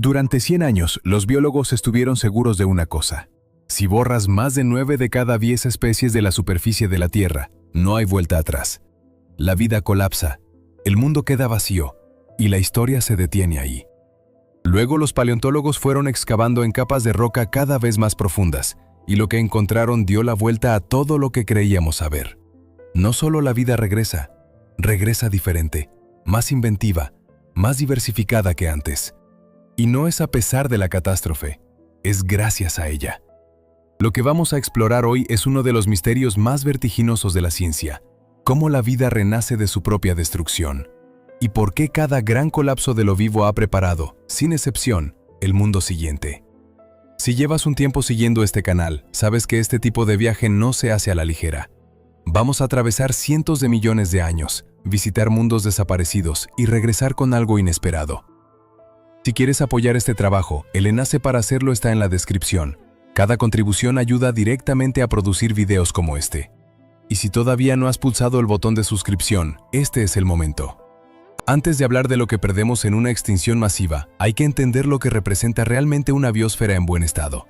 Durante 100 años, los biólogos estuvieron seguros de una cosa. Si borras más de 9 de cada 10 especies de la superficie de la Tierra, no hay vuelta atrás. La vida colapsa, el mundo queda vacío y la historia se detiene ahí. Luego los paleontólogos fueron excavando en capas de roca cada vez más profundas y lo que encontraron dio la vuelta a todo lo que creíamos saber. No solo la vida regresa diferente, más inventiva, más diversificada que antes. Y no es a pesar de la catástrofe, es gracias a ella. Lo que vamos a explorar hoy es uno de los misterios más vertiginosos de la ciencia: cómo la vida renace de su propia destrucción, y por qué cada gran colapso de lo vivo ha preparado, sin excepción, el mundo siguiente. Si llevas un tiempo siguiendo este canal, sabes que este tipo de viaje no se hace a la ligera. Vamos a atravesar cientos de millones de años, visitar mundos desaparecidos y regresar con algo inesperado. Si quieres apoyar este trabajo, el enlace para hacerlo está en la descripción. Cada contribución ayuda directamente a producir videos como este. Y si todavía no has pulsado el botón de suscripción, este es el momento. Antes de hablar de lo que perdemos en una extinción masiva, hay que entender lo que representa realmente una biosfera en buen estado.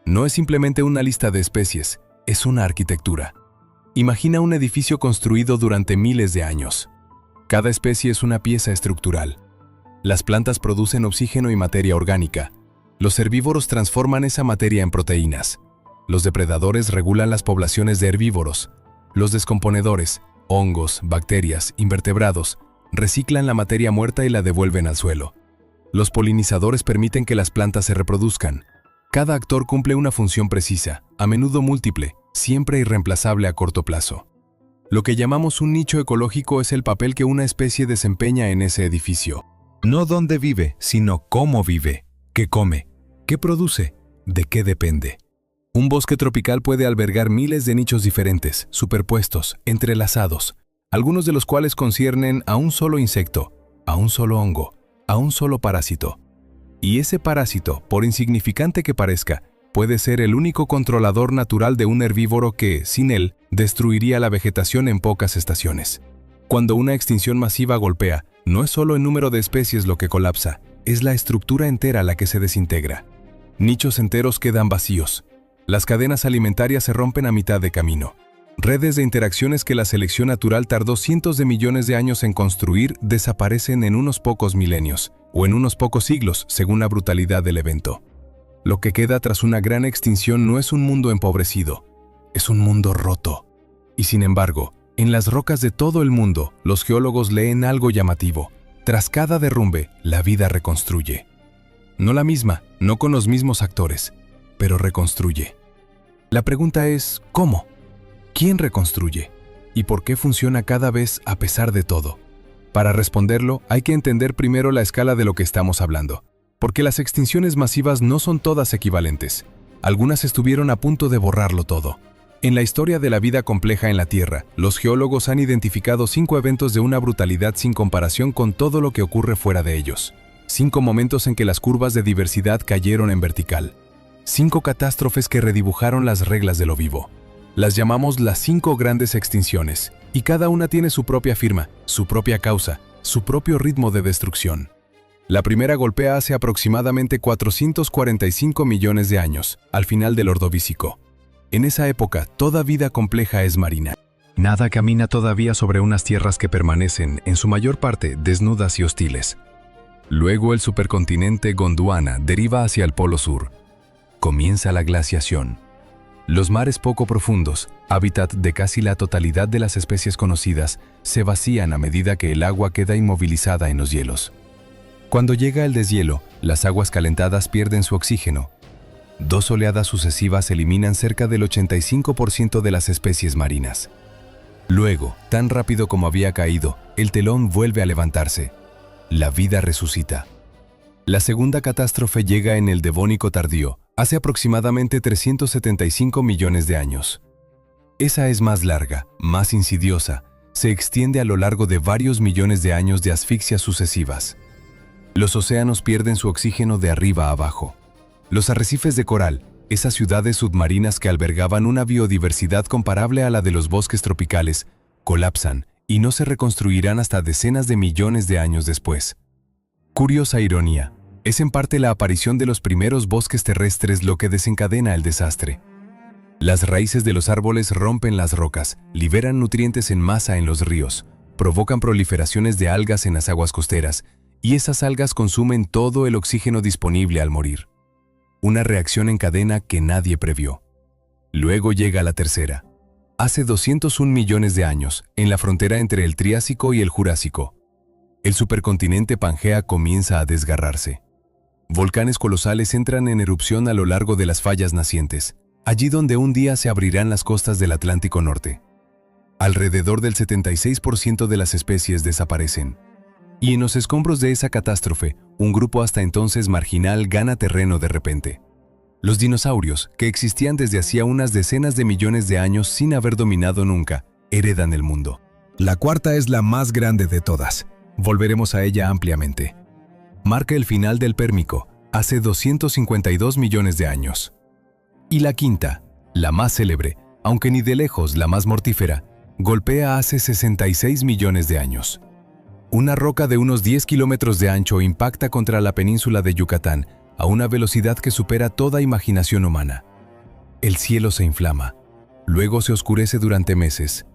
No es simplemente una lista de especies, es una arquitectura. Imagina un edificio construido durante miles de años. Cada especie es una pieza estructural. Las plantas producen oxígeno y materia orgánica. Los herbívoros transforman esa materia en proteínas. Los depredadores regulan las poblaciones de herbívoros. Los descomponedores, hongos, bacterias, invertebrados, reciclan la materia muerta y la devuelven al suelo. Los polinizadores permiten que las plantas se reproduzcan. Cada actor cumple una función precisa, a menudo múltiple, siempre irreemplazable a corto plazo. Lo que llamamos un nicho ecológico es el papel que una especie desempeña en ese edificio. No dónde vive, sino cómo vive, qué come, qué produce, de qué depende. Un bosque tropical puede albergar miles de nichos diferentes, superpuestos, entrelazados, algunos de los cuales conciernen a un solo insecto, a un solo hongo, a un solo parásito. Y ese parásito, por insignificante que parezca, puede ser el único controlador natural de un herbívoro que, sin él, destruiría la vegetación en pocas estaciones. Cuando una extinción masiva golpea, no es solo el número de especies lo que colapsa, es la estructura entera la que se desintegra. Nichos enteros quedan vacíos. Las cadenas alimentarias se rompen a mitad de camino. Redes de interacciones que la selección natural tardó cientos de millones de años en construir desaparecen en unos pocos milenios, o en unos pocos siglos, según la brutalidad del evento. Lo que queda tras una gran extinción no es un mundo empobrecido, es un mundo roto. Y sin embargo, en las rocas de todo el mundo, los geólogos leen algo llamativo. Tras cada derrumbe, la vida reconstruye. No la misma, no con los mismos actores, pero reconstruye. La pregunta es, ¿cómo? ¿Quién reconstruye? ¿Y por qué funciona cada vez a pesar de todo? Para responderlo, hay que entender primero la escala de lo que estamos hablando, porque las extinciones masivas no son todas equivalentes. Algunas estuvieron a punto de borrarlo todo. En la historia de la vida compleja en la Tierra, los geólogos han identificado 5 eventos de una brutalidad sin comparación con todo lo que ocurre fuera de ellos. 5 momentos en que las curvas de diversidad cayeron en vertical. 5 catástrofes que redibujaron las reglas de lo vivo. Las llamamos las 5 grandes extinciones, y cada una tiene su propia firma, su propia causa, su propio ritmo de destrucción. La primera golpea hace aproximadamente 445 millones de años, al final del Ordovícico. En esa época, toda vida compleja es marina. Nada camina todavía sobre unas tierras que permanecen, en su mayor parte, desnudas y hostiles. Luego el supercontinente Gondwana deriva hacia el Polo Sur. Comienza la glaciación. Los mares poco profundos, hábitat de casi la totalidad de las especies conocidas, se vacían a medida que el agua queda inmovilizada en los hielos. Cuando llega el deshielo, las aguas calentadas pierden su oxígeno. 2 oleadas sucesivas eliminan cerca del 85% de las especies marinas. Luego, tan rápido como había caído, el telón vuelve a levantarse. La vida resucita. La segunda catástrofe llega en el Devónico tardío, hace aproximadamente 375 millones de años. Esa es más larga, más insidiosa, se extiende a lo largo de varios millones de años de asfixias sucesivas. Los océanos pierden su oxígeno de arriba a abajo. Los arrecifes de coral, esas ciudades submarinas que albergaban una biodiversidad comparable a la de los bosques tropicales, colapsan y no se reconstruirán hasta decenas de millones de años después. Curiosa ironía, Es en parte la aparición de los primeros bosques terrestres lo que desencadena el desastre. Las raíces de los árboles rompen las rocas, liberan nutrientes en masa en los ríos, provocan proliferaciones de algas en las aguas costeras, y esas algas consumen todo el oxígeno disponible al morir. Una reacción en cadena que nadie previó. Luego llega la tercera. Hace 201 millones de años, en la frontera entre el Triásico y el Jurásico, el supercontinente Pangea comienza a desgarrarse. Volcanes colosales entran en erupción a lo largo de las fallas nacientes, allí donde un día se abrirán las costas del Atlántico Norte. Alrededor del 76% de las especies desaparecen. Y en los escombros de esa catástrofe, un grupo hasta entonces marginal gana terreno de repente. Los dinosaurios, que existían desde hacía unas decenas de millones de años sin haber dominado nunca, heredan el mundo. La cuarta es la más grande de todas. Volveremos a ella ampliamente. Marca el final del Pérmico, hace 252 millones de años. Y la quinta, la más célebre, aunque ni de lejos la más mortífera, golpea hace 66 millones de años. Una roca de unos 10 kilómetros de ancho impacta contra la península de Yucatán a una velocidad que supera toda imaginación humana. El cielo se inflama, luego se oscurece durante meses.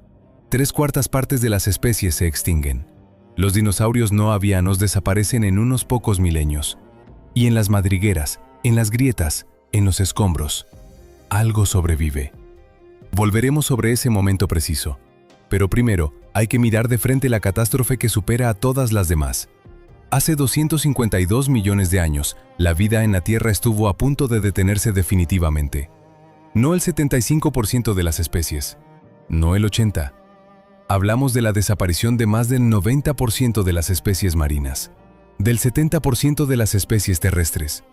3/4 partes de las especies se extinguen. Los dinosaurios no avianos desaparecen en unos pocos milenios. Y en las madrigueras, en las grietas, en los escombros, algo sobrevive. Volveremos sobre ese momento preciso. Pero primero, hay que mirar de frente la catástrofe que supera a todas las demás. Hace 252 millones de años, la vida en la Tierra estuvo a punto de detenerse definitivamente. No el 75% de las especies, no el 80%. Hablamos de la desaparición de más del 90% de las especies marinas, del 70% de las especies terrestres,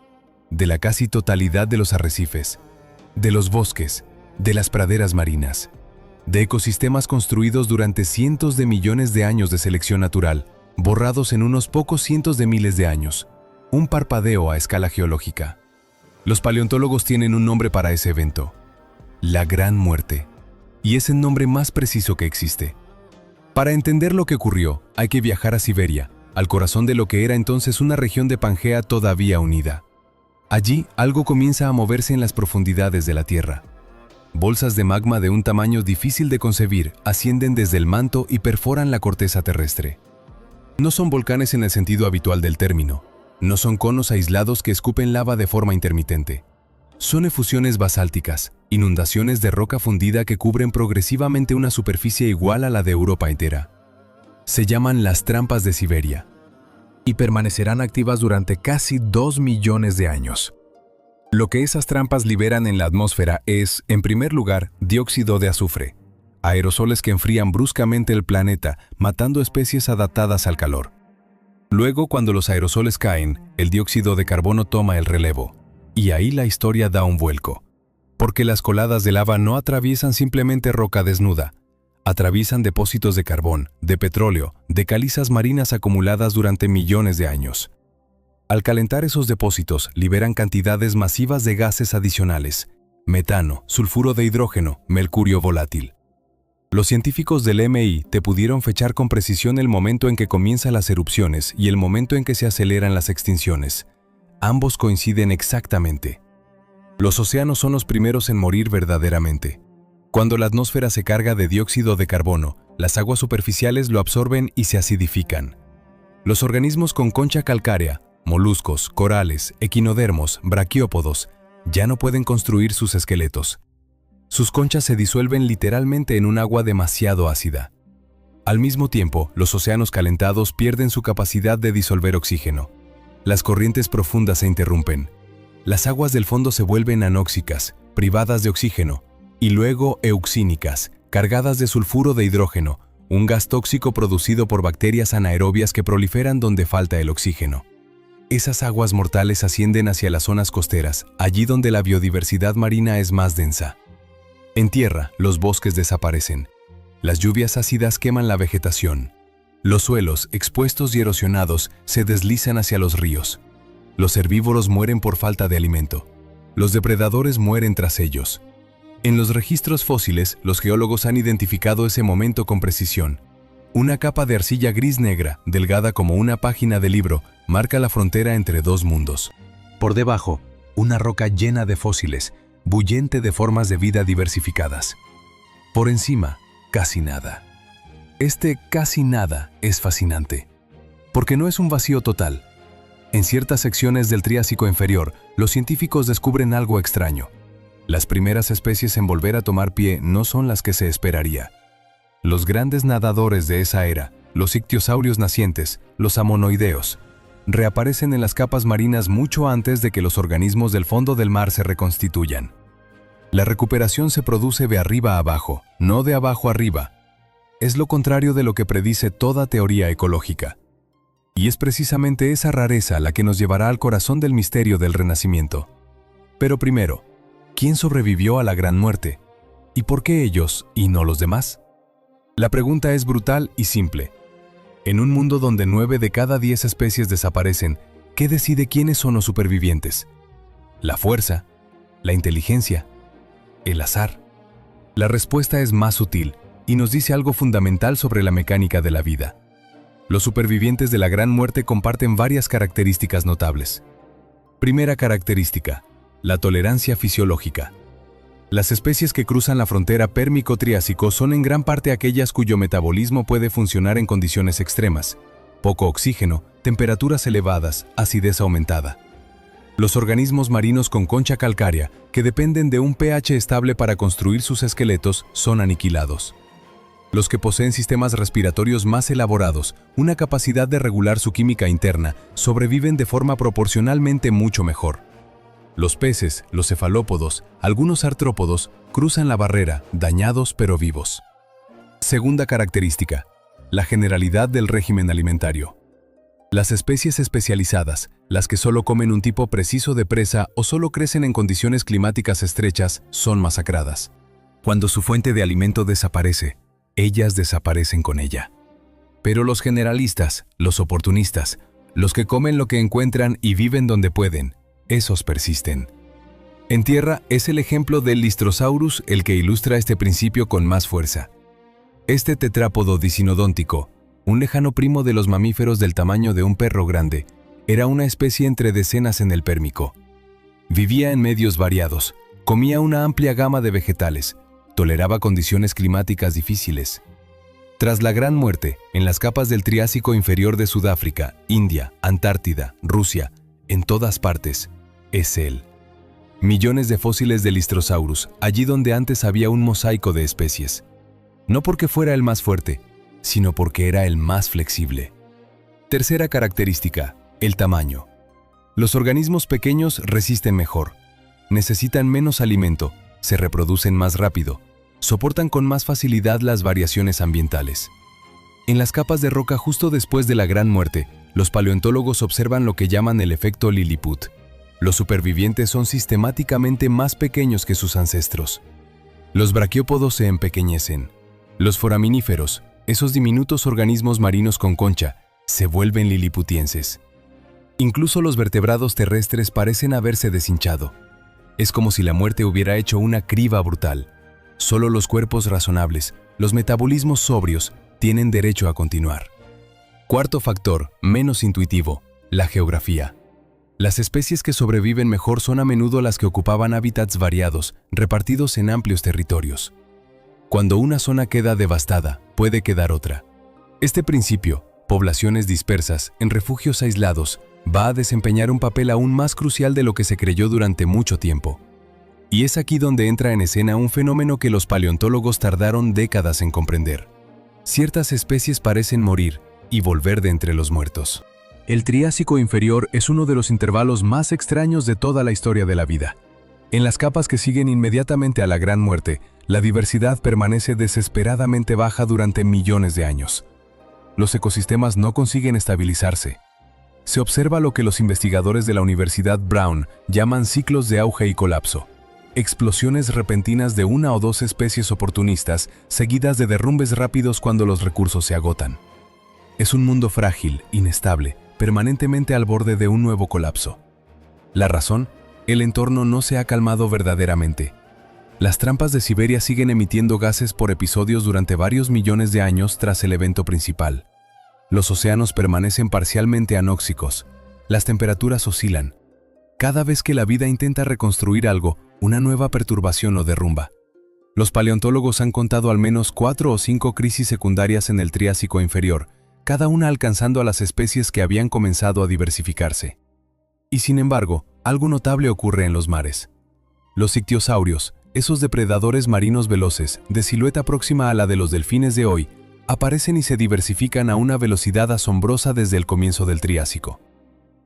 de la casi totalidad de los arrecifes, de los bosques, de las praderas marinas, de ecosistemas construidos durante cientos de millones de años de selección natural, borrados en unos pocos cientos de miles de años, un parpadeo a escala geológica. Los paleontólogos tienen un nombre para ese evento: la Gran Muerte, y es el nombre más preciso que existe. Para entender lo que ocurrió, hay que viajar a Siberia, al corazón de lo que era entonces una región de Pangea todavía unida. Allí, algo comienza a moverse en las profundidades de la Tierra. Bolsas de magma de un tamaño difícil de concebir ascienden desde el manto y perforan la corteza terrestre. No son volcanes en el sentido habitual del término. No son conos aislados que escupen lava de forma intermitente. Son efusiones basálticas, inundaciones de roca fundida que cubren progresivamente una superficie igual a la de Europa entera. Se llaman las trampas de Siberia y permanecerán activas durante casi 2 millones de años. Lo que esas trampas liberan en la atmósfera es, en primer lugar, dióxido de azufre, aerosoles que enfrían bruscamente el planeta, matando especies adaptadas al calor. Luego, cuando los aerosoles caen, el dióxido de carbono toma el relevo. Y ahí la historia da un vuelco. Porque las coladas de lava no atraviesan simplemente roca desnuda. Atraviesan depósitos de carbón, de petróleo, de calizas marinas acumuladas durante millones de años. Al calentar esos depósitos, liberan cantidades masivas de gases adicionales: metano, sulfuro de hidrógeno, mercurio volátil. Los científicos del MI te pudieron fechar con precisión el momento en que comienzan las erupciones y el momento en que se aceleran las extinciones. Ambos coinciden exactamente. Los océanos son los primeros en morir verdaderamente. Cuando la atmósfera se carga de dióxido de carbono, las aguas superficiales lo absorben y se acidifican. Los organismos con concha calcárea, moluscos, corales, equinodermos, braquiópodos, ya no pueden construir sus esqueletos. Sus conchas se disuelven literalmente en un agua demasiado ácida. Al mismo tiempo, los océanos calentados pierden su capacidad de disolver oxígeno. Las corrientes profundas se interrumpen. Las aguas del fondo se vuelven anóxicas, privadas de oxígeno, y luego euxínicas, cargadas de sulfuro de hidrógeno, un gas tóxico producido por bacterias anaerobias que proliferan donde falta el oxígeno. Esas aguas mortales ascienden hacia las zonas costeras, allí donde la biodiversidad marina es más densa. En tierra, los bosques desaparecen. Las lluvias ácidas queman la vegetación. Los suelos, expuestos y erosionados, se deslizan hacia los ríos. Los herbívoros mueren por falta de alimento. Los depredadores mueren tras ellos. En los registros fósiles, los geólogos han identificado ese momento con precisión. Una capa de arcilla gris-negra, delgada como una página de libro, marca la frontera entre dos mundos. Por debajo, una roca llena de fósiles, bullente de formas de vida diversificadas. Por encima, casi nada. Este casi nada es fascinante, porque no es un vacío total. En ciertas secciones del Triásico inferior, los científicos descubren algo extraño. Las primeras especies en volver a tomar pie no son las que se esperaría. Los grandes nadadores de esa era, los ictiosaurios nacientes, los amonoideos, reaparecen en las capas marinas mucho antes de que los organismos del fondo del mar se reconstituyan. La recuperación se produce de arriba a abajo, no de abajo arriba. Es lo contrario de lo que predice toda teoría ecológica. Y es precisamente esa rareza la que nos llevará al corazón del misterio del Renacimiento. Pero primero, ¿quién sobrevivió a la Gran Muerte? ¿Y por qué ellos y no los demás? La pregunta es brutal y simple. En un mundo donde 9 de cada 10 especies desaparecen, ¿qué decide quiénes son los supervivientes? ¿La fuerza? ¿La inteligencia? ¿El azar? La respuesta es más sutil y nos dice algo fundamental sobre la mecánica de la vida. Los supervivientes de la Gran Muerte comparten varias características notables. Primera característica, la tolerancia fisiológica. Las especies que cruzan la frontera pérmico-triásico son en gran parte aquellas cuyo metabolismo puede funcionar en condiciones extremas: poco oxígeno, temperaturas elevadas, acidez aumentada. Los organismos marinos con concha calcárea, que dependen de un pH estable para construir sus esqueletos, son aniquilados. Los que poseen sistemas respiratorios más elaborados, una capacidad de regular su química interna, sobreviven de forma proporcionalmente mucho mejor. Los peces, los cefalópodos, algunos artrópodos, cruzan la barrera, dañados pero vivos. Segunda característica, la generalidad del régimen alimentario. Las especies especializadas, las que solo comen un tipo preciso de presa o solo crecen en condiciones climáticas estrechas, son masacradas. Cuando su fuente de alimento desaparece, ellas desaparecen con ella. Pero los generalistas, los oportunistas, los que comen lo que encuentran y viven donde pueden, esos persisten. En tierra es el ejemplo del Lystrosaurus el que ilustra este principio con más fuerza. Este tetrápodo dicinodóntico, un lejano primo de los mamíferos del tamaño de un perro grande, era una especie entre decenas en el Pérmico. Vivía en medios variados, comía una amplia gama de vegetales, toleraba condiciones climáticas difíciles. Tras la Gran Muerte, en las capas del Triásico inferior de Sudáfrica, India, Antártida, Rusia, en todas partes, es él. Millones de fósiles de Lystrosaurus, allí donde antes había un mosaico de especies. No porque fuera el más fuerte, sino porque era el más flexible. Tercera característica, el tamaño. Los organismos pequeños resisten mejor, necesitan menos alimento, se reproducen más rápido, soportan con más facilidad las variaciones ambientales. En las capas de roca justo después de la Gran Muerte, los paleontólogos observan lo que llaman el efecto Lilliput. Los supervivientes son sistemáticamente más pequeños que sus ancestros. Los braquiópodos se empequeñecen. Los foraminíferos, esos diminutos organismos marinos con concha, se vuelven liliputienses. Incluso los vertebrados terrestres parecen haberse deshinchado. Es como si la muerte hubiera hecho una criba brutal. Solo los cuerpos razonables, los metabolismos sobrios, tienen derecho a continuar. Cuarto factor, menos intuitivo, la geografía. Las especies que sobreviven mejor son a menudo las que ocupaban hábitats variados, repartidos en amplios territorios. Cuando una zona queda devastada, puede quedar otra. Este principio, poblaciones dispersas, en refugios aislados, va a desempeñar un papel aún más crucial de lo que se creyó durante mucho tiempo. Y es aquí donde entra en escena un fenómeno que los paleontólogos tardaron décadas en comprender. Ciertas especies parecen morir y volver de entre los muertos. El Triásico inferior es uno de los intervalos más extraños de toda la historia de la vida. En las capas que siguen inmediatamente a la Gran Muerte, la diversidad permanece desesperadamente baja durante millones de años. Los ecosistemas no consiguen estabilizarse. Se observa lo que los investigadores de la Universidad Brown llaman ciclos de auge y colapso. Explosiones repentinas de una o dos especies oportunistas, seguidas de derrumbes rápidos cuando los recursos se agotan. Es un mundo frágil, inestable, permanentemente al borde de un nuevo colapso. La razón, el entorno no se ha calmado verdaderamente. Las trampas de Siberia siguen emitiendo gases por episodios durante varios millones de años tras el evento principal. Los océanos permanecen parcialmente anóxicos. Las temperaturas oscilan. Cada vez que la vida intenta reconstruir algo, una nueva perturbación lo derrumba. Los paleontólogos han contado al menos 4 o 5 crisis secundarias en el Triásico inferior, cada una alcanzando a las especies que habían comenzado a diversificarse. Y sin embargo, algo notable ocurre en los mares. Los ictiosaurios, esos depredadores marinos veloces, de silueta próxima a la de los delfines de hoy, aparecen y se diversifican a una velocidad asombrosa desde el comienzo del Triásico.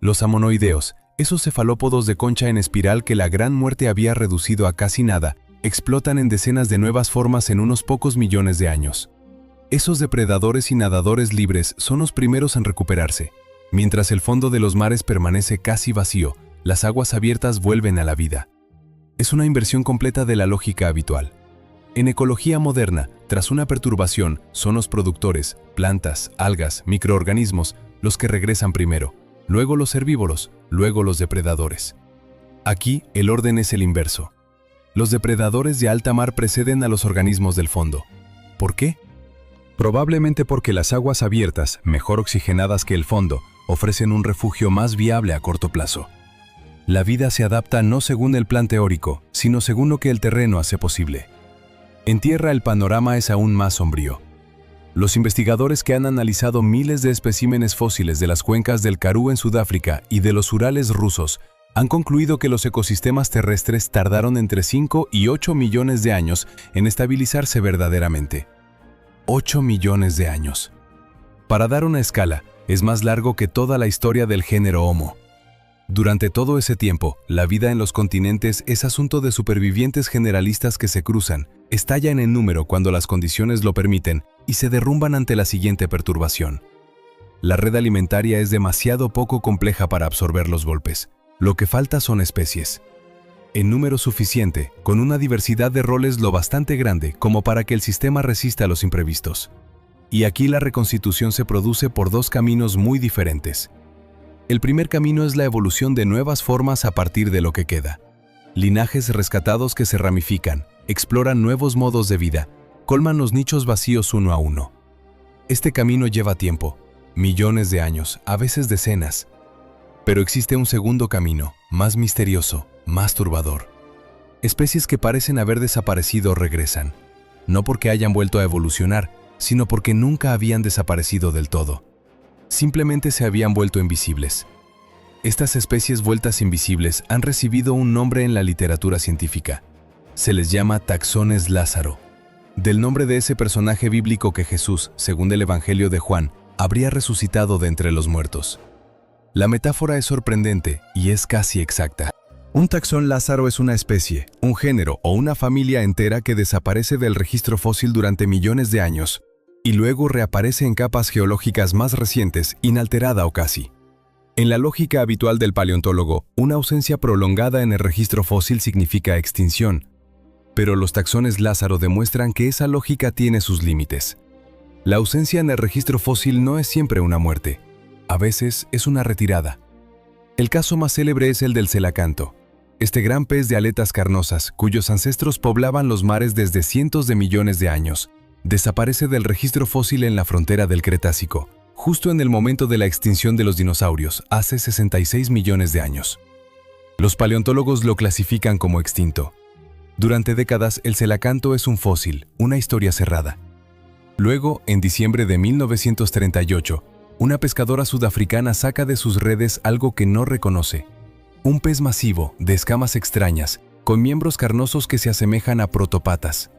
Los amonoideos, esos cefalópodos de concha en espiral que la Gran Muerte había reducido a casi nada, explotan en decenas de nuevas formas en unos pocos millones de años. Esos depredadores y nadadores libres son los primeros en recuperarse. Mientras el fondo de los mares permanece casi vacío, las aguas abiertas vuelven a la vida. Es una inversión completa de la lógica habitual. En ecología moderna, tras una perturbación, son los productores, plantas, algas, microorganismos, los que regresan primero, luego los herbívoros, luego los depredadores. Aquí, el orden es el inverso. Los depredadores de alta mar preceden a los organismos del fondo. ¿Por qué? Probablemente porque las aguas abiertas, mejor oxigenadas que el fondo, ofrecen un refugio más viable a corto plazo. La vida se adapta no según el plan teórico, sino según lo que el terreno hace posible. En tierra el panorama es aún más sombrío. Los investigadores que han analizado miles de especímenes fósiles de las cuencas del Karoo en Sudáfrica y de los Urales rusos han concluido que los ecosistemas terrestres tardaron entre 5 y 8 millones de años en estabilizarse verdaderamente. 8 millones de años. Para dar una escala, es más largo que toda la historia del género Homo. Durante todo ese tiempo, la vida en los continentes es asunto de supervivientes generalistas que se cruzan, estallan en número cuando las condiciones lo permiten y se derrumban ante la siguiente perturbación. La red alimentaria es demasiado poco compleja para absorber los golpes. Lo que falta son especies. En número suficiente, con una diversidad de roles lo bastante grande como para que el sistema resista a los imprevistos. Y aquí la reconstitución se produce por dos caminos muy diferentes. El primer camino es la evolución de nuevas formas a partir de lo que queda. Linajes rescatados que se ramifican, exploran nuevos modos de vida, colman los nichos vacíos uno a uno. Este camino lleva tiempo, millones de años, a veces decenas. Pero existe un segundo camino, más misterioso, más turbador. Especies que parecen haber desaparecido regresan, no porque hayan vuelto a evolucionar, sino porque nunca habían desaparecido del todo. Simplemente se habían vuelto invisibles. Estas especies vueltas invisibles han recibido un nombre en la literatura científica. Se les llama taxones Lázaro, del nombre de ese personaje bíblico que Jesús, según el Evangelio de Juan, habría resucitado de entre los muertos. La metáfora es sorprendente y es casi exacta. Un taxón Lázaro es una especie, un género o una familia entera que desaparece del registro fósil durante millones de años y luego reaparece en capas geológicas más recientes, inalterada o casi. En la lógica habitual del paleontólogo, una ausencia prolongada en el registro fósil significa extinción. Pero los taxones Lázaro demuestran que esa lógica tiene sus límites. La ausencia en el registro fósil no es siempre una muerte. A veces es una retirada. El caso más célebre es el del celacanto, este gran pez de aletas carnosas, cuyos ancestros poblaban los mares desde cientos de millones de años, desaparece del registro fósil en la frontera del Cretácico, justo en el momento de la extinción de los dinosaurios, hace 66 millones de años. Los paleontólogos lo clasifican como extinto. Durante décadas, el celacanto es un fósil, una historia cerrada. Luego, en diciembre de 1938, una pescadora sudafricana saca de sus redes algo que no reconoce. Un pez masivo, de escamas extrañas, con miembros carnosos que se asemejan a protopatas.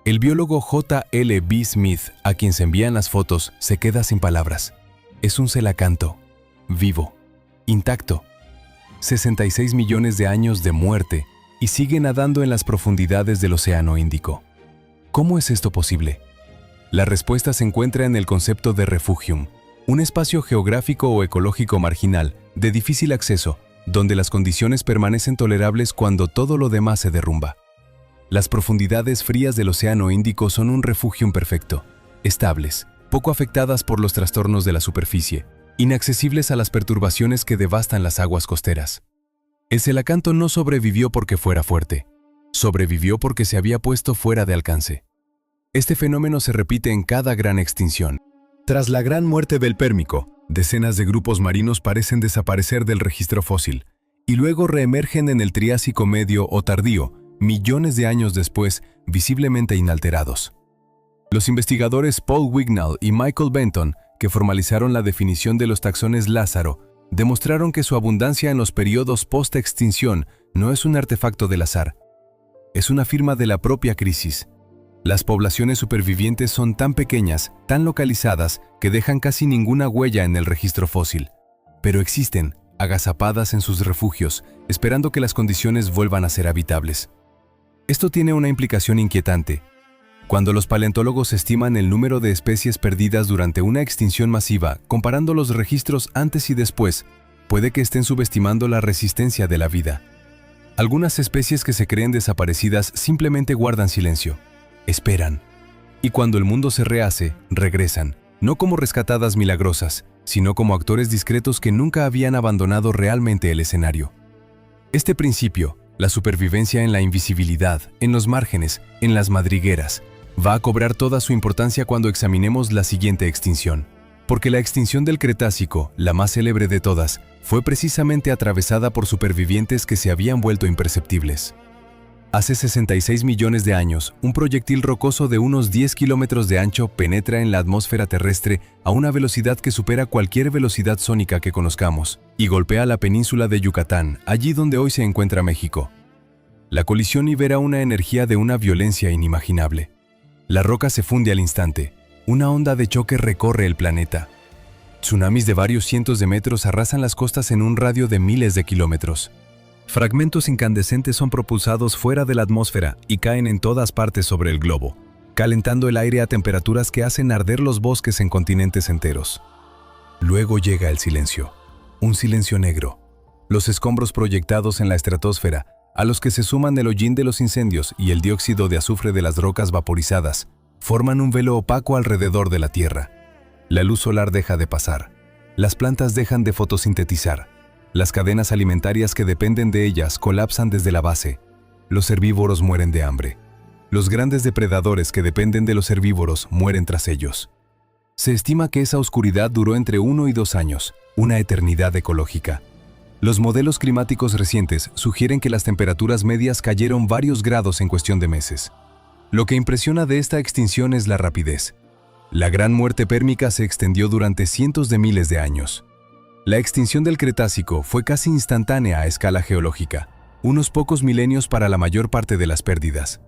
El biólogo J. L. B. Smith, a quien se envían las fotos, se queda sin palabras. Es un celacanto, vivo, intacto. 66 millones de años de muerte y sigue nadando en las profundidades del Océano Índico. ¿Cómo es esto posible? La respuesta se encuentra en el concepto de refugium, un espacio geográfico o ecológico marginal, de difícil acceso, donde las condiciones permanecen tolerables cuando todo lo demás se derrumba. Las profundidades frías del Océano Índico son un refugium perfecto, estables, poco afectadas por los trastornos de la superficie, inaccesibles a las perturbaciones que devastan las aguas costeras. El celacanto no sobrevivió porque fuera fuerte. Sobrevivió porque se había puesto fuera de alcance. Este fenómeno se repite en cada gran extinción. Tras la gran muerte del Pérmico, decenas de grupos marinos parecen desaparecer del registro fósil y luego reemergen en el Triásico medio o tardío, millones de años después, visiblemente inalterados. Los investigadores Paul Wignall y Michael Benton, que formalizaron la definición de los taxones Lázaro, demostraron que su abundancia en los periodos post-extinción no es un artefacto del azar. Es una firma de la propia crisis. Las poblaciones supervivientes son tan pequeñas, tan localizadas, que dejan casi ninguna huella en el registro fósil. Pero existen, agazapadas en sus refugios, esperando que las condiciones vuelvan a ser habitables. Esto tiene una implicación inquietante. Cuando los paleontólogos estiman el número de especies perdidas durante una extinción masiva, comparando los registros antes y después, puede que estén subestimando la resistencia de la vida. Algunas especies que se creen desaparecidas simplemente guardan silencio. Esperan. Y cuando el mundo se rehace, regresan, no como rescatadas milagrosas, sino como actores discretos que nunca habían abandonado realmente el escenario. Este principio, la supervivencia en la invisibilidad, en los márgenes, en las madrigueras, va a cobrar toda su importancia cuando examinemos la siguiente extinción. Porque la extinción del Cretácico, la más célebre de todas, fue precisamente atravesada por supervivientes que se habían vuelto imperceptibles. Hace 66 millones de años, un proyectil rocoso de unos 10 kilómetros de ancho penetra en la atmósfera terrestre a una velocidad que supera cualquier velocidad sónica que conozcamos y golpea la península de Yucatán, allí donde hoy se encuentra México. La colisión libera una energía de una violencia inimaginable. La roca se funde al instante. Una onda de choque recorre el planeta. Tsunamis de varios cientos de metros arrasan las costas en un radio de miles de kilómetros. Fragmentos incandescentes son propulsados fuera de la atmósfera y caen en todas partes sobre el globo, calentando el aire a temperaturas que hacen arder los bosques en continentes enteros. Luego llega el silencio, un silencio negro. Los escombros proyectados en la estratosfera, a los que se suman el hollín de los incendios y el dióxido de azufre de las rocas vaporizadas, forman un velo opaco alrededor de la Tierra. La luz solar deja de pasar. Las plantas dejan de fotosintetizar. Las cadenas alimentarias que dependen de ellas colapsan desde la base. Los herbívoros mueren de hambre. Los grandes depredadores que dependen de los herbívoros mueren tras ellos. Se estima que esa oscuridad duró entre 1 y 2 años, una eternidad ecológica. Los modelos climáticos recientes sugieren que las temperaturas medias cayeron varios grados en cuestión de meses. Lo que impresiona de esta extinción es la rapidez. La gran muerte pérmica se extendió durante cientos de miles de años. La extinción del Cretácico fue casi instantánea a escala geológica, unos pocos milenios para la mayor parte de las pérdidas.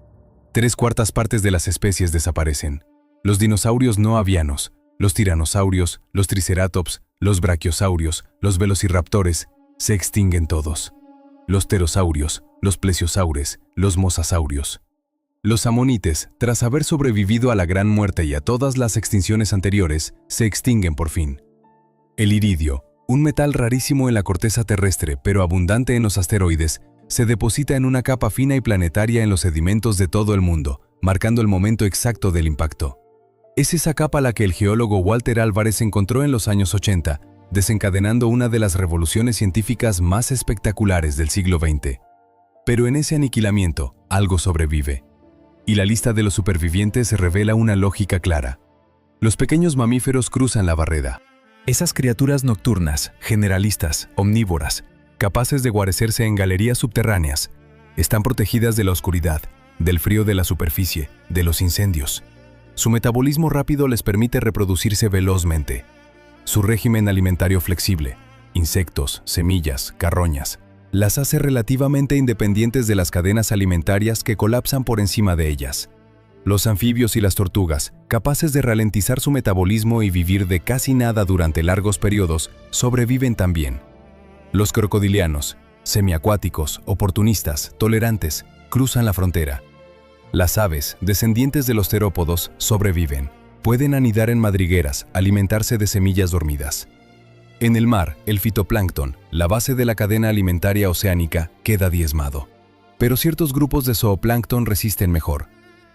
3/4 partes de las especies desaparecen. Los dinosaurios no avianos, los tiranosaurios, los triceratops, los brachiosaurios, los velociraptores, se extinguen todos. Los pterosaurios, los plesiosaures, los mosasaurios. Los amonites, tras haber sobrevivido a la gran muerte y a todas las extinciones anteriores, se extinguen por fin. El iridio, un metal rarísimo en la corteza terrestre pero abundante en los asteroides, se deposita en una capa fina y planetaria en los sedimentos de todo el mundo, marcando el momento exacto del impacto. Es esa capa la que el geólogo Walter Álvarez encontró en los años 80, desencadenando una de las revoluciones científicas más espectaculares del siglo XX. Pero en ese aniquilamiento, algo sobrevive. Y la lista de los supervivientes revela una lógica clara. Los pequeños mamíferos cruzan la barrera. Esas criaturas nocturnas, generalistas, omnívoras, capaces de guarecerse en galerías subterráneas, están protegidas de la oscuridad, del frío de la superficie, de los incendios. Su metabolismo rápido les permite reproducirse velozmente. Su régimen alimentario flexible, insectos, semillas, carroñas, las hace relativamente independientes de las cadenas alimentarias que colapsan por encima de ellas. Los anfibios y las tortugas, capaces de ralentizar su metabolismo y vivir de casi nada durante largos periodos, sobreviven también. Los crocodilianos, semiacuáticos, oportunistas, tolerantes, cruzan la frontera. Las aves, descendientes de los terópodos, sobreviven. Pueden anidar en madrigueras, alimentarse de semillas dormidas. En el mar, el fitoplancton, la base de la cadena alimentaria oceánica, queda diezmado. Pero ciertos grupos de zooplancton resisten mejor.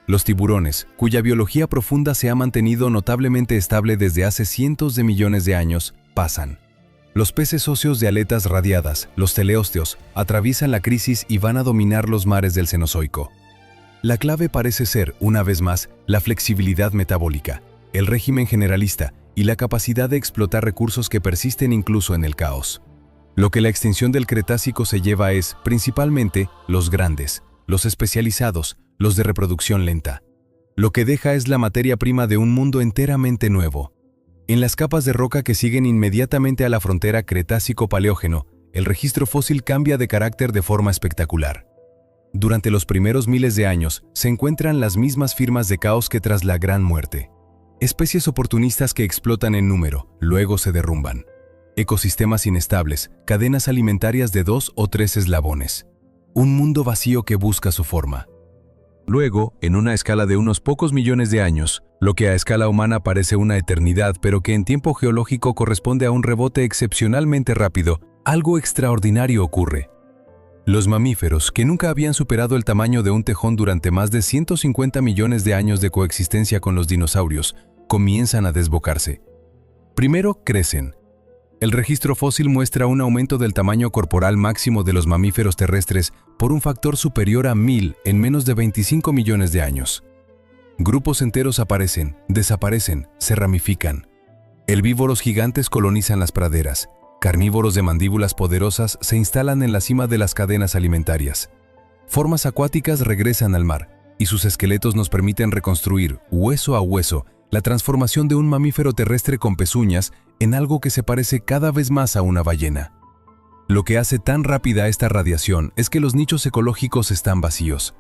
Los tiburones, cuya biología profunda se ha mantenido notablemente estable desde hace cientos de millones de años, pasan. Los peces óseos de aletas radiadas, los teleósteos, atraviesan la crisis y van a dominar los mares del Cenozoico. La clave parece ser, una vez más, la flexibilidad metabólica, el régimen generalista y la capacidad de explotar recursos que persisten incluso en el caos. Lo que la extinción del Cretácico se lleva es, principalmente, los grandes, los especializados, los de reproducción lenta. Lo que deja es la materia prima de un mundo enteramente nuevo. En las capas de roca que siguen inmediatamente a la frontera Cretácico-Paleógeno, el registro fósil cambia de carácter de forma espectacular. Durante los primeros miles de años, se encuentran las mismas firmas de caos que tras la Gran Muerte. Especies oportunistas que explotan en número, luego se derrumban. Ecosistemas inestables, cadenas alimentarias de 2 o 3 eslabones. Un mundo vacío que busca su forma. Luego, en una escala de unos pocos millones de años, lo que a escala humana parece una eternidad, pero que en tiempo geológico corresponde a un rebote excepcionalmente rápido, algo extraordinario ocurre. Los mamíferos, que nunca habían superado el tamaño de un tejón durante más de 150 millones de años de coexistencia con los dinosaurios, comienzan a desbocarse. Primero, crecen. El registro fósil muestra un aumento del tamaño corporal máximo de los mamíferos terrestres por un factor superior a 1000 en menos de 25 millones de años. Grupos enteros aparecen, desaparecen, se ramifican. Herbívoros gigantes colonizan las praderas. Carnívoros de mandíbulas poderosas se instalan en la cima de las cadenas alimentarias. Formas acuáticas regresan al mar, y sus esqueletos nos permiten reconstruir, hueso a hueso, la transformación de un mamífero terrestre con pezuñas en algo que se parece cada vez más a una ballena. Lo que hace tan rápida esta radiación es que los nichos ecológicos están vacíos.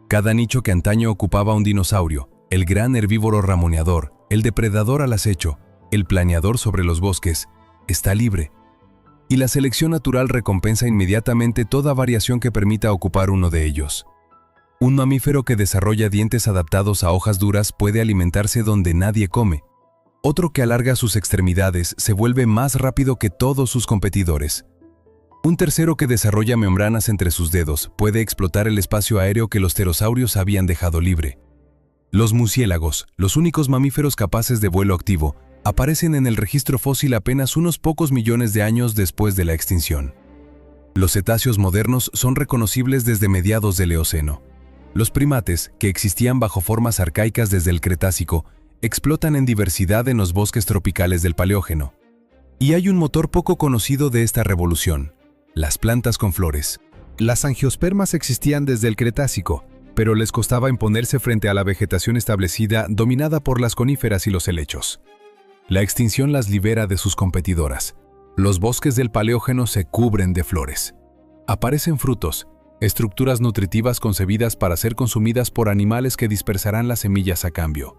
Cada nicho que antaño ocupaba un dinosaurio, el gran herbívoro ramoneador, el depredador al acecho, el planeador sobre los bosques, está libre. Y la selección natural recompensa inmediatamente toda variación que permita ocupar uno de ellos. Un mamífero que desarrolla dientes adaptados a hojas duras puede alimentarse donde nadie come. Otro que alarga sus extremidades se vuelve más rápido que todos sus competidores. Un tercero que desarrolla membranas entre sus dedos puede explotar el espacio aéreo que los pterosaurios habían dejado libre. Los murciélagos, los únicos mamíferos capaces de vuelo activo, aparecen en el registro fósil apenas unos pocos millones de años después de la extinción. Los cetáceos modernos son reconocibles desde mediados del Eoceno. Los primates, que existían bajo formas arcaicas desde el Cretácico, explotan en diversidad en los bosques tropicales del Paleógeno. Y hay un motor poco conocido de esta revolución: las plantas con flores. Las angiospermas existían desde el Cretácico, pero les costaba imponerse frente a la vegetación establecida dominada por las coníferas y los helechos. La extinción las libera de sus competidoras. Los bosques del Paleógeno se cubren de flores. Aparecen frutos, estructuras nutritivas concebidas para ser consumidas por animales que dispersarán las semillas a cambio.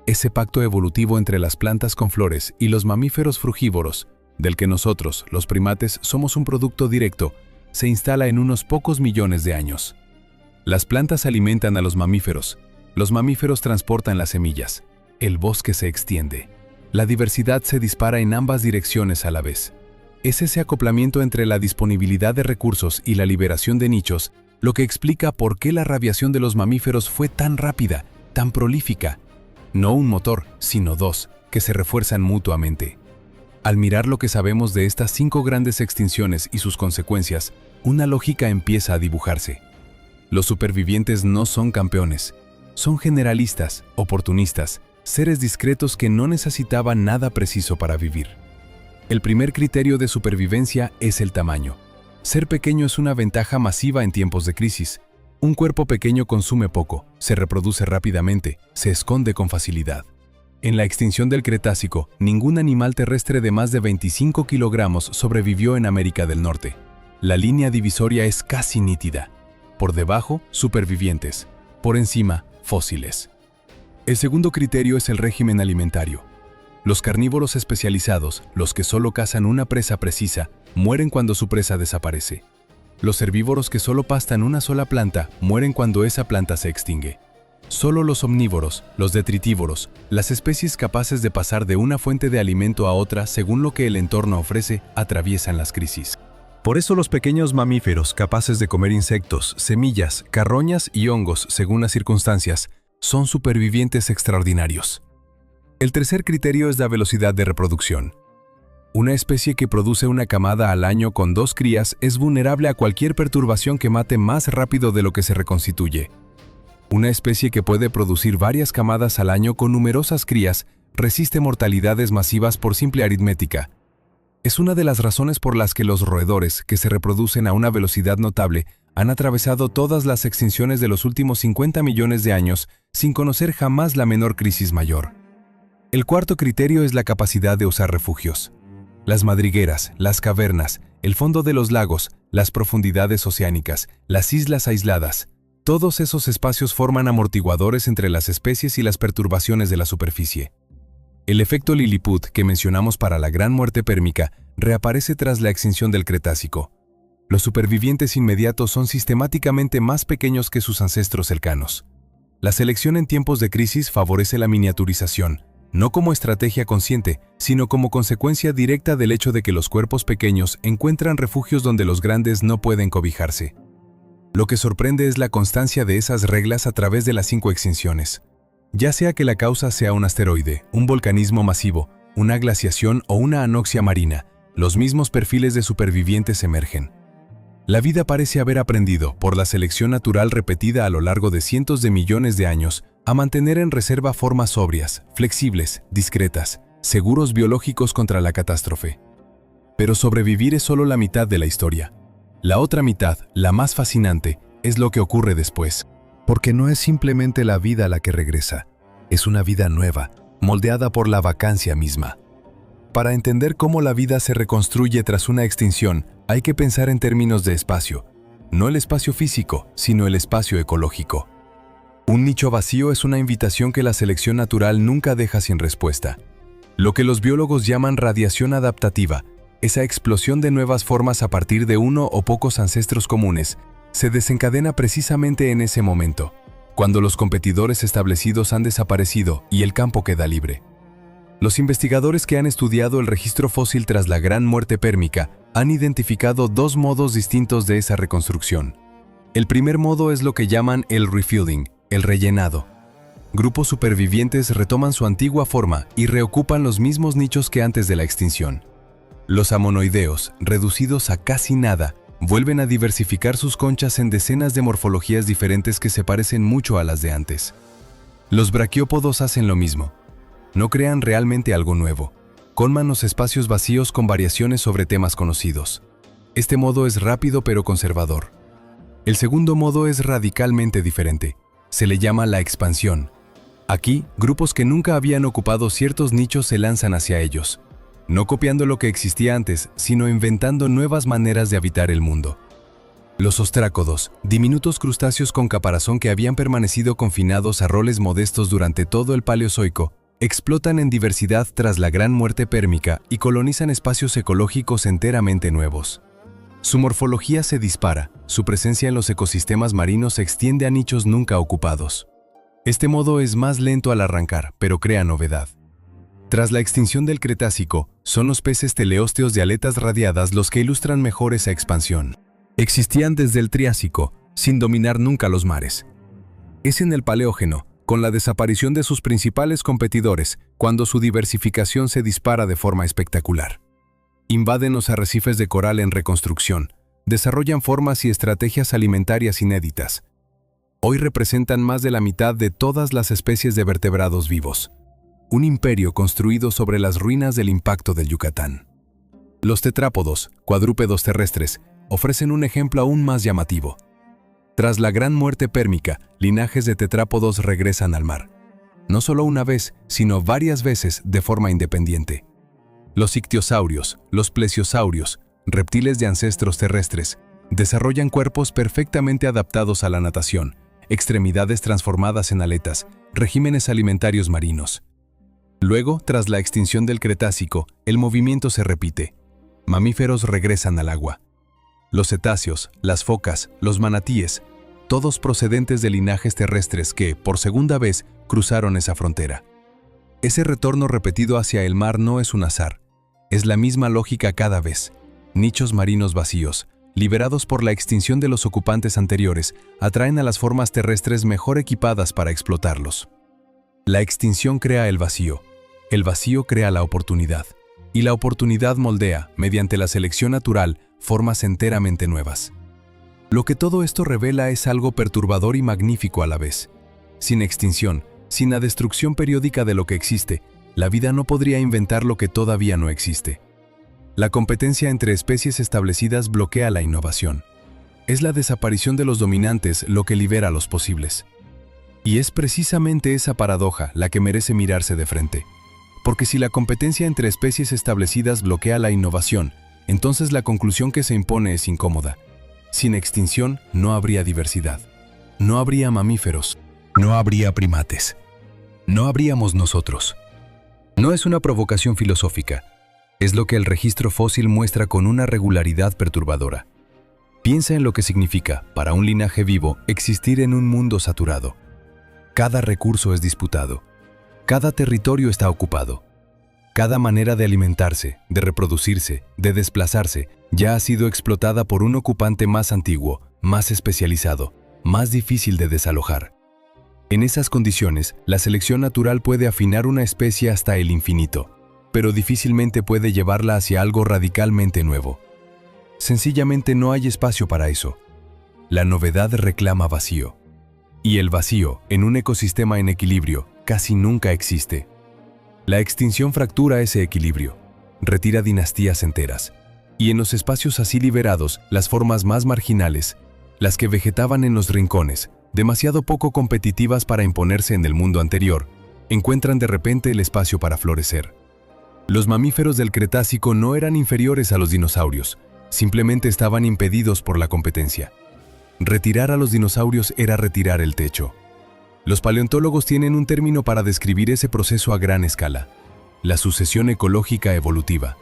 Ese pacto evolutivo entre las plantas con flores y los mamíferos frugívoros, del que nosotros, los primates, somos un producto directo, se instala en unos pocos millones de años. Las plantas alimentan a los mamíferos transportan las semillas, el bosque se extiende. La diversidad se dispara en ambas direcciones a la vez. Es ese acoplamiento entre la disponibilidad de recursos y la liberación de nichos lo que explica por qué la radiación de los mamíferos fue tan rápida, tan prolífica. No un motor, sino dos, que se refuerzan mutuamente. Al mirar lo que sabemos de estas 5 grandes extinciones y sus consecuencias, una lógica empieza a dibujarse. Los supervivientes no son campeones, son generalistas, oportunistas, seres discretos que no necesitaban nada preciso para vivir. El primer criterio de supervivencia es el tamaño. Ser pequeño es una ventaja masiva en tiempos de crisis. Un cuerpo pequeño consume poco, se reproduce rápidamente, se esconde con facilidad. En la extinción del Cretácico, ningún animal terrestre de más de 25 kilogramos sobrevivió en América del Norte. La línea divisoria es casi nítida. Por debajo, supervivientes. Por encima, fósiles. El segundo criterio es el régimen alimentario. Los carnívoros especializados, los que solo cazan una presa precisa, mueren cuando su presa desaparece. Los herbívoros que solo pastan una sola planta, mueren cuando esa planta se extingue. Solo los omnívoros, los detritívoros, las especies capaces de pasar de una fuente de alimento a otra según lo que el entorno ofrece, atraviesan las crisis. Por eso los pequeños mamíferos capaces de comer insectos, semillas, carroñas y hongos según las circunstancias, son supervivientes extraordinarios. El tercer criterio es la velocidad de reproducción. Una especie que produce una camada al año con 2 crías es vulnerable a cualquier perturbación que mate más rápido de lo que se reconstituye. Una especie que puede producir varias camadas al año con numerosas crías resiste mortalidades masivas por simple aritmética. Es una de las razones por las que los roedores, que se reproducen a una velocidad notable, han atravesado todas las extinciones de los últimos 50 millones de años sin conocer jamás la menor crisis mayor. El cuarto criterio es la capacidad de usar refugios. Las madrigueras, las cavernas, el fondo de los lagos, las profundidades oceánicas, las islas aisladas, todos esos espacios forman amortiguadores entre las especies y las perturbaciones de la superficie. El efecto Lilliput que mencionamos para la gran muerte pérmica reaparece tras la extinción del Cretácico. Los supervivientes inmediatos son sistemáticamente más pequeños que sus ancestros cercanos. La selección en tiempos de crisis favorece la miniaturización, no como estrategia consciente, sino como consecuencia directa del hecho de que los cuerpos pequeños encuentran refugios donde los grandes no pueden cobijarse. Lo que sorprende es la constancia de esas reglas a través de las 5 extinciones. Ya sea que la causa sea un asteroide, un volcanismo masivo, una glaciación o una anoxia marina, los mismos perfiles de supervivientes emergen. La vida parece haber aprendido, por la selección natural repetida a lo largo de cientos de millones de años, a mantener en reserva formas sobrias, flexibles, discretas, seguros biológicos contra la catástrofe. Pero sobrevivir es solo la mitad de la historia. La otra mitad, la más fascinante, es lo que ocurre después. Porque no es simplemente la vida la que regresa, es una vida nueva, moldeada por la vacancia misma. Para entender cómo la vida se reconstruye tras una extinción, hay que pensar en términos de espacio. No el espacio físico, sino el espacio ecológico. Un nicho vacío es una invitación que la selección natural nunca deja sin respuesta. Lo que los biólogos llaman radiación adaptativa, esa explosión de nuevas formas a partir de uno o pocos ancestros comunes, se desencadena precisamente en ese momento, cuando los competidores establecidos han desaparecido y el campo queda libre. Los investigadores que han estudiado el registro fósil tras la gran muerte pérmica han identificado 2 modos distintos de esa reconstrucción. El primer modo es lo que llaman el refilling, el rellenado. Grupos supervivientes retoman su antigua forma y reocupan los mismos nichos que antes de la extinción. Los amonoideos, reducidos a casi nada, vuelven a diversificar sus conchas en decenas de morfologías diferentes que se parecen mucho a las de antes. Los braquiópodos hacen lo mismo. No crean realmente algo nuevo. Colman los espacios vacíos con variaciones sobre temas conocidos. Este modo es rápido pero conservador. El segundo modo es radicalmente diferente. Se le llama la expansión. Aquí, grupos que nunca habían ocupado ciertos nichos se lanzan hacia ellos, no copiando lo que existía antes, sino inventando nuevas maneras de habitar el mundo. Los ostrácodos, diminutos crustáceos con caparazón que habían permanecido confinados a roles modestos durante todo el Paleozoico, explotan en diversidad tras la gran muerte pérmica y colonizan espacios ecológicos enteramente nuevos. Su morfología se dispara, su presencia en los ecosistemas marinos se extiende a nichos nunca ocupados. Este modo es más lento al arrancar, pero crea novedad. Tras la extinción del Cretácico, son los peces teleósteos de aletas radiadas los que ilustran mejor esa expansión. Existían desde el Triásico, sin dominar nunca los mares. Es en el Paleógeno, con la desaparición de sus principales competidores, cuando su diversificación se dispara de forma espectacular. Invaden los arrecifes de coral en reconstrucción, desarrollan formas y estrategias alimentarias inéditas. Hoy representan más de la mitad de todas las especies de vertebrados vivos. Un imperio construido sobre las ruinas del impacto del Yucatán. Los tetrápodos, cuadrúpedos terrestres, ofrecen un ejemplo aún más llamativo. Tras la gran muerte pérmica, linajes de tetrápodos regresan al mar. No solo una vez, sino varias veces de forma independiente. Los ictiosaurios, los plesiosaurios, reptiles de ancestros terrestres, desarrollan cuerpos perfectamente adaptados a la natación, extremidades transformadas en aletas, regímenes alimentarios marinos. Luego, tras la extinción del Cretácico, el movimiento se repite. Mamíferos regresan al agua. Los cetáceos, las focas, los manatíes, todos procedentes de linajes terrestres que, por segunda vez, cruzaron esa frontera. Ese retorno repetido hacia el mar no es un azar. Es la misma lógica cada vez. Nichos marinos vacíos, liberados por la extinción de los ocupantes anteriores, atraen a las formas terrestres mejor equipadas para explotarlos. La extinción crea el vacío crea la oportunidad. y la oportunidad moldea, mediante la selección natural, formas enteramente nuevas. Lo que todo esto revela es algo perturbador y magnífico a la vez. Sin extinción, sin la destrucción periódica de lo que existe, la vida no podría inventar lo que todavía no existe. La competencia entre especies establecidas bloquea la innovación. Es la desaparición de los dominantes lo que libera a los posibles. Y es precisamente esa paradoja la que merece mirarse de frente. Porque si la competencia entre especies establecidas bloquea la innovación, entonces la conclusión que se impone es incómoda. Sin extinción no habría diversidad. No habría mamíferos. No habría primates. No habríamos nosotros. No es una provocación filosófica. Es lo que el registro fósil muestra con una regularidad perturbadora. Piensa en lo que significa, para un linaje vivo, existir en un mundo saturado. Cada recurso es disputado. Cada territorio está ocupado. Cada manera de alimentarse, de reproducirse, de desplazarse, ya ha sido explotada por un ocupante más antiguo, más especializado, más difícil de desalojar. En esas condiciones, la selección natural puede afinar una especie hasta el infinito, pero difícilmente puede llevarla hacia algo radicalmente nuevo. Sencillamente no hay espacio para eso. La novedad reclama vacío. Y el vacío, en un ecosistema en equilibrio, casi nunca existe. La extinción fractura ese equilibrio, retira dinastías enteras. Y en los espacios así liberados, las formas más marginales, las que vegetaban en los rincones, demasiado poco competitivas para imponerse en el mundo anterior, encuentran de repente el espacio para florecer. Los mamíferos del Cretácico no eran inferiores a los dinosaurios, simplemente estaban impedidos por la competencia. Retirar a los dinosaurios era retirar el techo. Los paleontólogos tienen un término para describir ese proceso a gran escala: la sucesión ecológica evolutiva.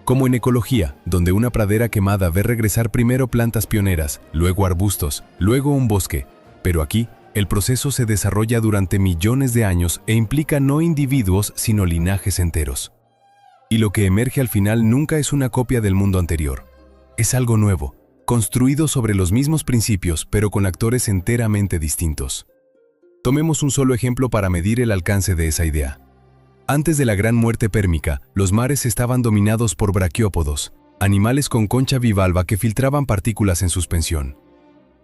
Como en ecología, donde una pradera quemada ve regresar primero plantas pioneras, luego arbustos, luego un bosque, pero aquí, el proceso se desarrolla durante millones de años e implica no individuos, sino linajes enteros. Y lo que emerge al final nunca es una copia del mundo anterior. Es algo nuevo, construido sobre los mismos principios, pero con actores enteramente distintos. Tomemos un solo ejemplo para medir el alcance de esa idea. Antes de la gran muerte pérmica, los mares estaban dominados por braquiópodos, animales con concha bivalva que filtraban partículas en suspensión.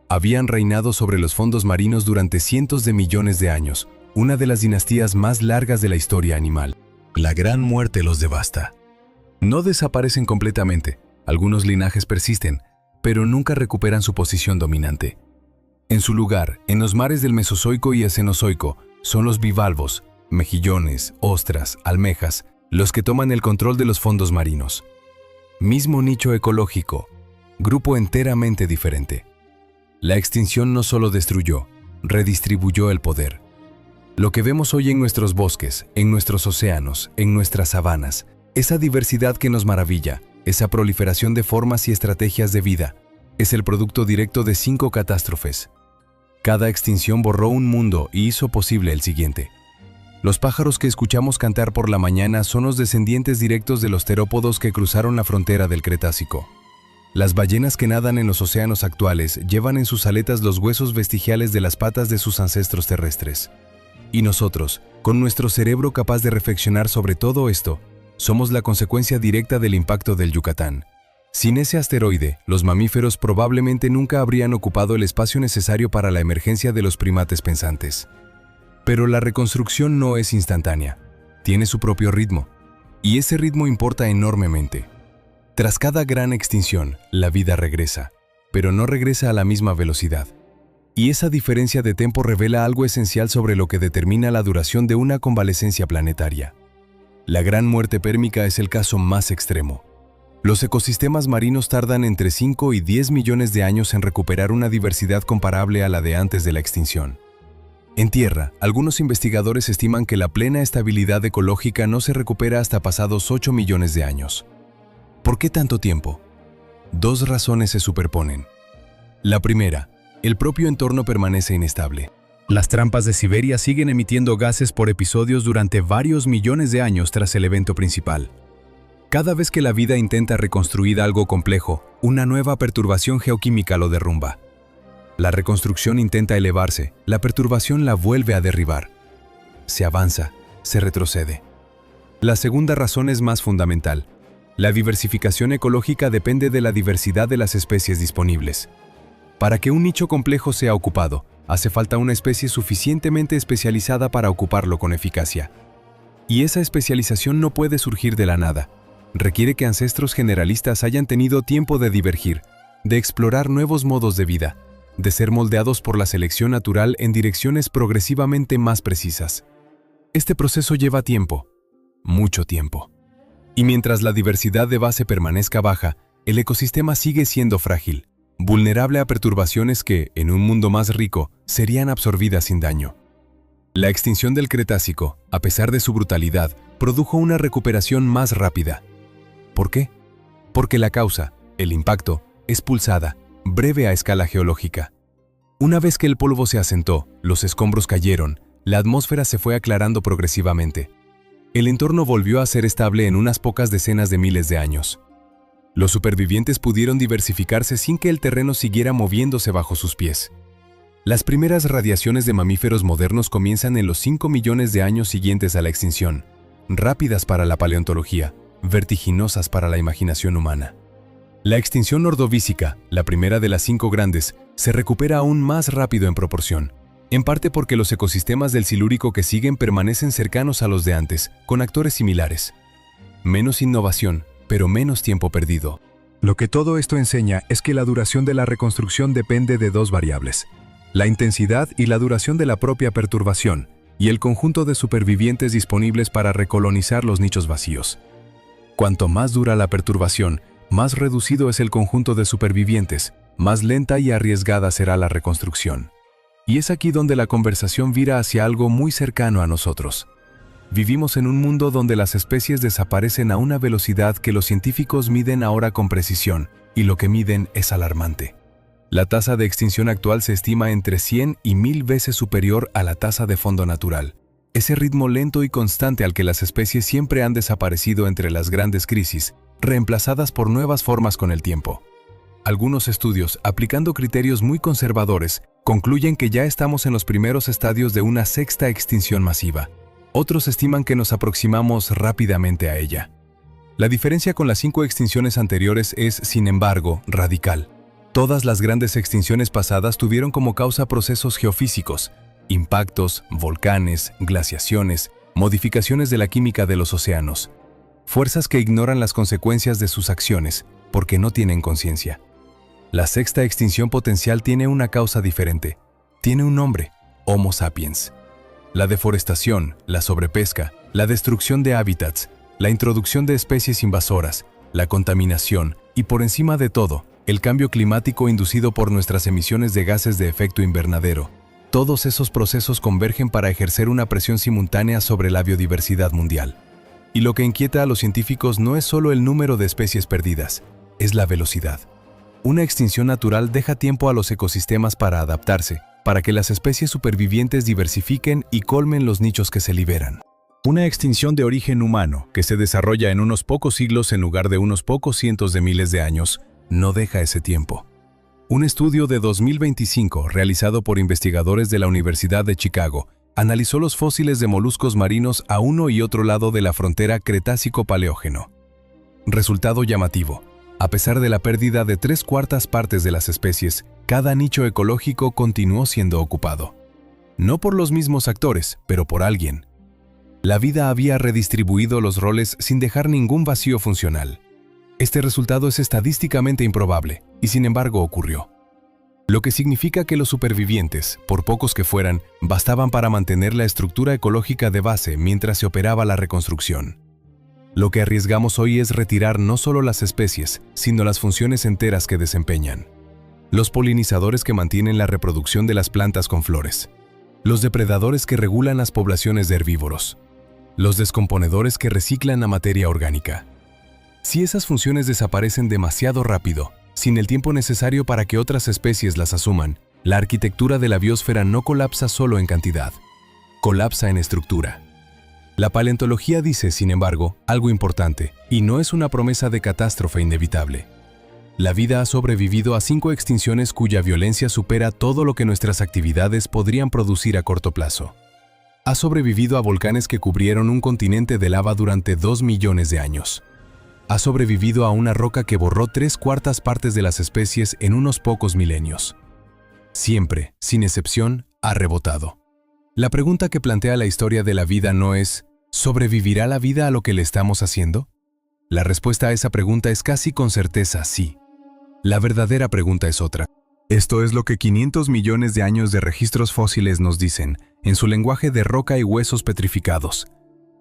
Habían reinado sobre los fondos marinos durante cientos de millones de años, una de las dinastías más largas de la historia animal. La gran muerte los devasta. No desaparecen completamente, algunos linajes persisten, pero nunca recuperan su posición dominante. En su lugar, en los mares del Mesozoico y el Cenozoico, son los bivalvos, mejillones, ostras, almejas, los que toman el control de los fondos marinos. Mismo nicho ecológico, grupo enteramente diferente. La extinción no solo destruyó, redistribuyó el poder. Lo que vemos hoy en nuestros bosques, en nuestros océanos, en nuestras sabanas, esa diversidad que nos maravilla, esa proliferación de formas y estrategias de vida, es el producto directo de 5 catástrofes. Cada extinción borró un mundo y hizo posible el siguiente. Los pájaros que escuchamos cantar por la mañana son los descendientes directos de los terópodos que cruzaron la frontera del Cretácico. Las ballenas que nadan en los océanos actuales llevan en sus aletas los huesos vestigiales de las patas de sus ancestros terrestres. Y nosotros, con nuestro cerebro capaz de reflexionar sobre todo esto, somos la consecuencia directa del impacto del Yucatán. Sin ese asteroide, los mamíferos probablemente nunca habrían ocupado el espacio necesario para la emergencia de los primates pensantes. Pero la reconstrucción no es instantánea, tiene su propio ritmo, y ese ritmo importa enormemente. Tras cada gran extinción, la vida regresa, pero no regresa a la misma velocidad. Y esa diferencia de tiempo revela algo esencial sobre lo que determina la duración de una convalecencia planetaria. La gran muerte pérmica es el caso más extremo. Los ecosistemas marinos tardan entre 5 y 10 millones de años en recuperar una diversidad comparable a la de antes de la extinción. En tierra, algunos investigadores estiman que la plena estabilidad ecológica no se recupera hasta pasados 8 millones de años. ¿Por qué tanto tiempo? 2 razones se superponen. La primera, el propio entorno permanece inestable. Las trampas de Siberia siguen emitiendo gases por episodios durante varios millones de años tras el evento principal. Cada vez que la vida intenta reconstruir algo complejo, una nueva perturbación geoquímica lo derrumba. La reconstrucción intenta elevarse, la perturbación la vuelve a derribar. Se avanza, se retrocede. La segunda razón es más fundamental. La diversificación ecológica depende de la diversidad de las especies disponibles. Para que un nicho complejo sea ocupado, hace falta una especie suficientemente especializada para ocuparlo con eficacia. Y esa especialización no puede surgir de la nada. Requiere que ancestros generalistas hayan tenido tiempo de divergir, de explorar nuevos modos de vida, de ser moldeados por la selección natural en direcciones progresivamente más precisas. Este proceso lleva tiempo, mucho tiempo. Y mientras la diversidad de base permanezca baja, el ecosistema sigue siendo frágil, vulnerable a perturbaciones que, en un mundo más rico, serían absorbidas sin daño. La extinción del Cretácico, a pesar de su brutalidad, produjo una recuperación más rápida. ¿Por qué? Porque la causa, el impacto, es pulsada, breve a escala geológica. Una vez que el polvo se asentó, los escombros cayeron, la atmósfera se fue aclarando progresivamente. El entorno volvió a ser estable en unas pocas decenas de miles de años. Los supervivientes pudieron diversificarse sin que el terreno siguiera moviéndose bajo sus pies. Las primeras radiaciones de mamíferos modernos comienzan en los 5 millones de años siguientes a la extinción, rápidas para la paleontología, vertiginosas para la imaginación humana. La extinción ordovícica, la primera de las 5 grandes, se recupera aún más rápido en proporción, en parte porque los ecosistemas del Silúrico que siguen permanecen cercanos a los de antes, con actores similares. Menos innovación, pero menos tiempo perdido. Lo que todo esto enseña es que la duración de la reconstrucción depende de 2 variables: la intensidad y la duración de la propia perturbación, y el conjunto de supervivientes disponibles para recolonizar los nichos vacíos. Cuanto más dura la perturbación, más reducido es el conjunto de supervivientes, más lenta y arriesgada será la reconstrucción. Y es aquí donde la conversación vira hacia algo muy cercano a nosotros. Vivimos en un mundo donde las especies desaparecen a una velocidad que los científicos miden ahora con precisión, y lo que miden es alarmante. La tasa de extinción actual se estima entre 100 y 1000 veces superior a la tasa de fondo natural. Ese ritmo lento y constante al que las especies siempre han desaparecido entre las grandes crisis, reemplazadas por nuevas formas con el tiempo. Algunos estudios, aplicando criterios muy conservadores, concluyen que ya estamos en los primeros estadios de una 6ª extinción masiva. Otros estiman que nos aproximamos rápidamente a ella. La diferencia con las 5 extinciones anteriores es, sin embargo, radical. Todas las grandes extinciones pasadas tuvieron como causa procesos geofísicos, impactos, volcanes, glaciaciones, modificaciones de la química de los océanos. Fuerzas que ignoran las consecuencias de sus acciones, porque no tienen conciencia. La 6ª extinción potencial tiene una causa diferente. Tiene un nombre: Homo sapiens. La deforestación, la sobrepesca, la destrucción de hábitats, la introducción de especies invasoras, la contaminación y, por encima de todo, el cambio climático inducido por nuestras emisiones de gases de efecto invernadero. Todos esos procesos convergen para ejercer una presión simultánea sobre la biodiversidad mundial. Y lo que inquieta a los científicos no es solo el número de especies perdidas, es la velocidad. Una extinción natural deja tiempo a los ecosistemas para adaptarse, para que las especies supervivientes diversifiquen y colmen los nichos que se liberan. Una extinción de origen humano, que se desarrolla en unos pocos siglos en lugar de unos pocos cientos de miles de años, no deja ese tiempo. Un estudio de 2025, realizado por investigadores de la Universidad de Chicago, analizó los fósiles de moluscos marinos a uno y otro lado de la frontera Cretácico-Paleógeno. Resultado llamativo: a pesar de la pérdida de 3/4 partes de las especies, cada nicho ecológico continuó siendo ocupado. No por los mismos actores, pero por alguien. La vida había redistribuido los roles sin dejar ningún vacío funcional. Este resultado es estadísticamente improbable, y sin embargo ocurrió. Lo que significa que los supervivientes, por pocos que fueran, bastaban para mantener la estructura ecológica de base mientras se operaba la reconstrucción. Lo que arriesgamos hoy es retirar no solo las especies, sino las funciones enteras que desempeñan. Los polinizadores que mantienen la reproducción de las plantas con flores. Los depredadores que regulan las poblaciones de herbívoros. Los descomponedores que reciclan la materia orgánica. Si esas funciones desaparecen demasiado rápido, sin el tiempo necesario para que otras especies las asuman, la arquitectura de la biosfera no colapsa solo en cantidad, colapsa en estructura. La paleontología dice, sin embargo, algo importante, y no es una promesa de catástrofe inevitable. La vida ha sobrevivido a 5 extinciones cuya violencia supera todo lo que nuestras actividades podrían producir a corto plazo. Ha sobrevivido a volcanes que cubrieron un continente de lava durante 2 millones de años. Ha sobrevivido a una roca que borró 3/4 partes de las especies en unos pocos milenios. Siempre, sin excepción, ha rebotado. La pregunta que plantea la historia de la vida no es ¿sobrevivirá la vida a lo que le estamos haciendo? La respuesta a esa pregunta es casi con certeza sí. La verdadera pregunta es otra. Esto es lo que 500 millones de años de registros fósiles nos dicen, en su lenguaje de roca y huesos petrificados.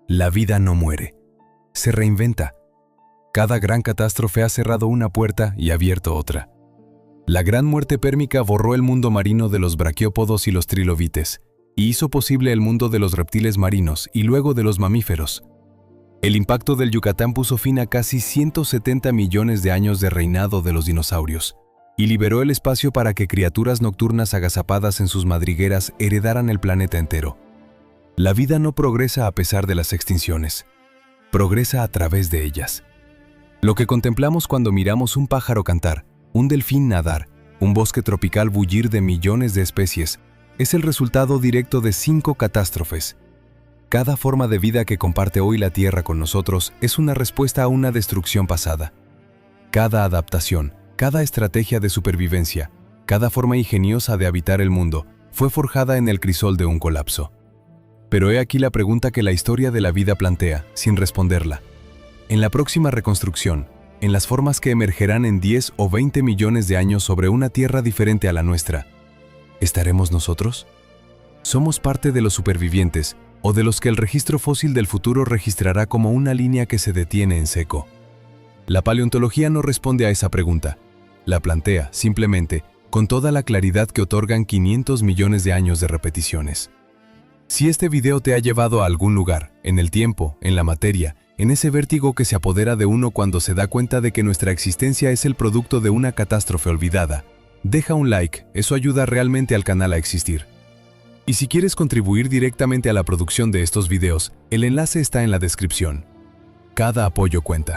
La vida no muere. Se reinventa. Cada gran catástrofe ha cerrado una puerta y abierto otra. La gran muerte pérmica borró el mundo marino de los braquiópodos y los trilobites, y hizo posible el mundo de los reptiles marinos y luego de los mamíferos. El impacto del Yucatán puso fin a casi 170 millones de años de reinado de los dinosaurios, y liberó el espacio para que criaturas nocturnas agazapadas en sus madrigueras heredaran el planeta entero. La vida no progresa a pesar de las extinciones, progresa a través de ellas. Lo que contemplamos cuando miramos un pájaro cantar, un delfín nadar, un bosque tropical bullir de millones de especies, es el resultado directo de 5 catástrofes. Cada forma de vida que comparte hoy la Tierra con nosotros es una respuesta a una destrucción pasada. Cada adaptación, cada estrategia de supervivencia, cada forma ingeniosa de habitar el mundo, fue forjada en el crisol de un colapso. Pero he aquí la pregunta que la historia de la vida plantea, sin responderla. En la próxima reconstrucción, en las formas que emergerán en 10 o 20 millones de años sobre una Tierra diferente a la nuestra, ¿estaremos nosotros? ¿Somos parte de los supervivientes o de los que el registro fósil del futuro registrará como una línea que se detiene en seco? La paleontología no responde a esa pregunta. La plantea, simplemente, con toda la claridad que otorgan 500 millones de años de repeticiones. Si este video te ha llevado a algún lugar, en el tiempo, en la materia, en ese vértigo que se apodera de uno cuando se da cuenta de que nuestra existencia es el producto de una catástrofe olvidada, deja un like, eso ayuda realmente al canal a existir. Y si quieres contribuir directamente a la producción de estos videos, el enlace está en la descripción. Cada apoyo cuenta.